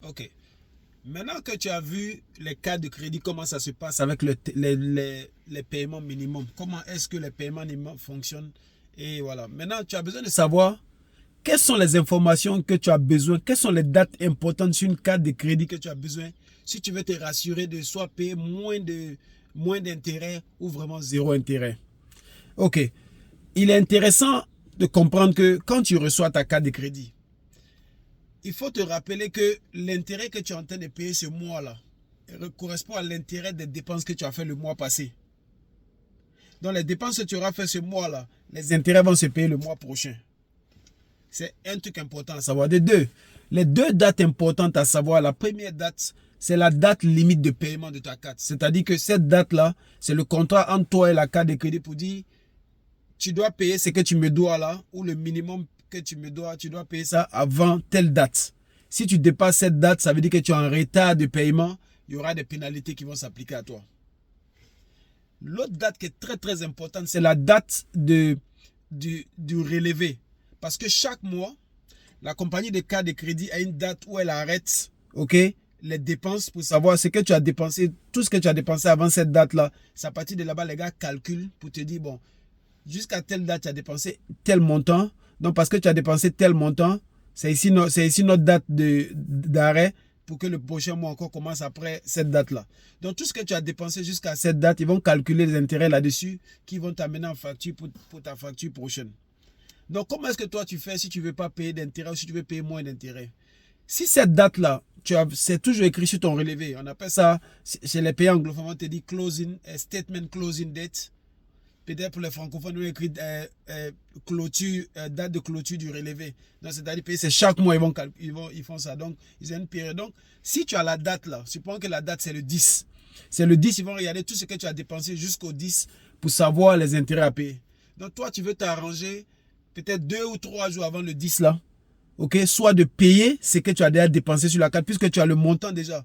Ok. Maintenant que tu as vu les cas de crédit, comment ça se passe avec les paiements minimums, comment est-ce que les paiements minimums fonctionnent, et voilà. Maintenant, tu as besoin de savoir quelles sont les informations que tu as besoin, quelles sont les dates importantes sur une carte de crédit que tu as besoin, si tu veux te rassurer de soit payer moins d'intérêt ou vraiment zéro intérêt. Ok. Il est intéressant de comprendre que quand tu reçois ta carte de crédit, il faut te rappeler que l'intérêt que tu es en train de payer ce mois-là correspond à l'intérêt des dépenses que tu as fait le mois passé. Donc les dépenses que tu auras fait ce mois-là, les intérêts vont se payer le mois prochain. C'est un truc important à savoir. Les deux dates importantes à savoir, la première date, c'est la date limite de paiement de ta carte. C'est-à-dire que cette date-là, c'est le contrat entre toi et la carte de crédit pour dire tu dois payer ce que tu me dois là, ou le minimum que tu dois payer ça avant telle date. Si tu dépasses cette date, ça veut dire que tu es en retard de paiement, il y aura des pénalités qui vont s'appliquer à toi. L'autre date qui est très très importante, c'est la date du relevé. Parce que chaque mois, la compagnie de cartes de crédit a une date où elle arrête, ok, les dépenses pour savoir ce que tu as dépensé, tout ce que tu as dépensé avant cette date-là. C'est à partir de là-bas, les gars calculent pour te dire, bon, jusqu'à telle date, tu as dépensé tel montant. Donc, parce que tu as dépensé tel montant, c'est ici notre date d'arrêt pour que le prochain mois encore commence après cette date-là. Donc, tout ce que tu as dépensé jusqu'à cette date, ils vont calculer les intérêts là-dessus qui vont t'amener en facture pour ta facture prochaine. Donc, comment est-ce que toi, tu fais si tu ne veux pas payer d'intérêt ou si tu veux payer moins d'intérêt? Si cette date-là, c'est toujours écrit sur ton relevé. On appelle ça, chez les pays anglophones, on te dit statement closing date. Peut-être pour les francophones, on écrit date de clôture du relevé. Donc, c'est-à-dire que c'est chaque mois, ils font ça. Donc, ils ont une période. Donc, si tu as la date là, supposons que la date c'est le 10. C'est le 10, ils vont regarder tout ce que tu as dépensé jusqu'au 10 pour savoir les intérêts à payer. Donc, toi, tu veux t'arranger peut-être 2 ou 3 jours avant le 10 là. Ok, soit de payer ce que tu as déjà dépensé sur la carte, puisque tu as le montant déjà.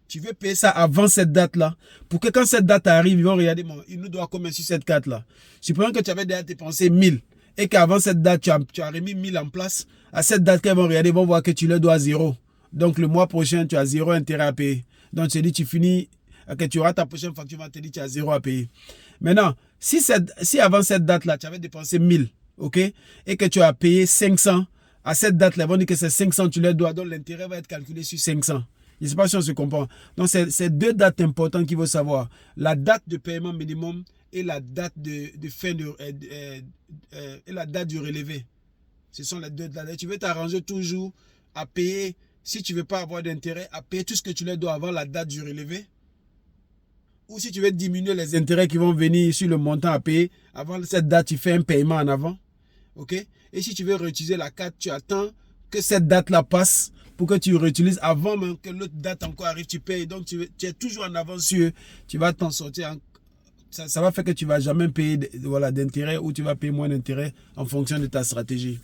Tu veux payer ça avant cette date-là. Pour que quand cette date arrive, ils vont regarder, bon, il nous doit combien sur cette carte-là. Supposons que tu avais déjà dépensé 1000 et qu'avant cette date, tu as remis 1000 en place. À cette date, qu'ils vont regarder, ils vont voir que tu leur dois 0. Donc, le mois prochain, tu as 0 intérêt à payer. Donc, tu te dis, tu finis, que tu auras ta prochaine facture, tu vas te dire, tu as 0 à payer. Maintenant, si avant cette date-là, tu avais dépensé 1000, ok, et que tu as payé 500, à cette date-là, ils vont dire que c'est 500, tu leur dois. Donc, l'intérêt va être calculé sur 500. Je ne sais pas si on se comprend. Donc, c'est deux dates importantes qu'il faut savoir. La date de paiement minimum et la date et la date du relevé. Ce sont les deux dates. Et tu veux t'arranger toujours à payer, si tu ne veux pas avoir d'intérêt, à payer tout ce que tu leur dois avant la date du relevé. Ou si tu veux diminuer les intérêts qui vont venir sur le montant à payer, avant cette date, tu fais un paiement en avant. Ok? Et si tu veux réutiliser la carte, tu attends que cette date-là passe pour que tu réutilises avant même que l'autre date encore arrive, tu payes. Donc, tu es toujours en avance sur, tu vas t'en sortir. Ça va faire que tu ne vas jamais payer d'intérêt ou tu vas payer moins d'intérêt en fonction de ta stratégie.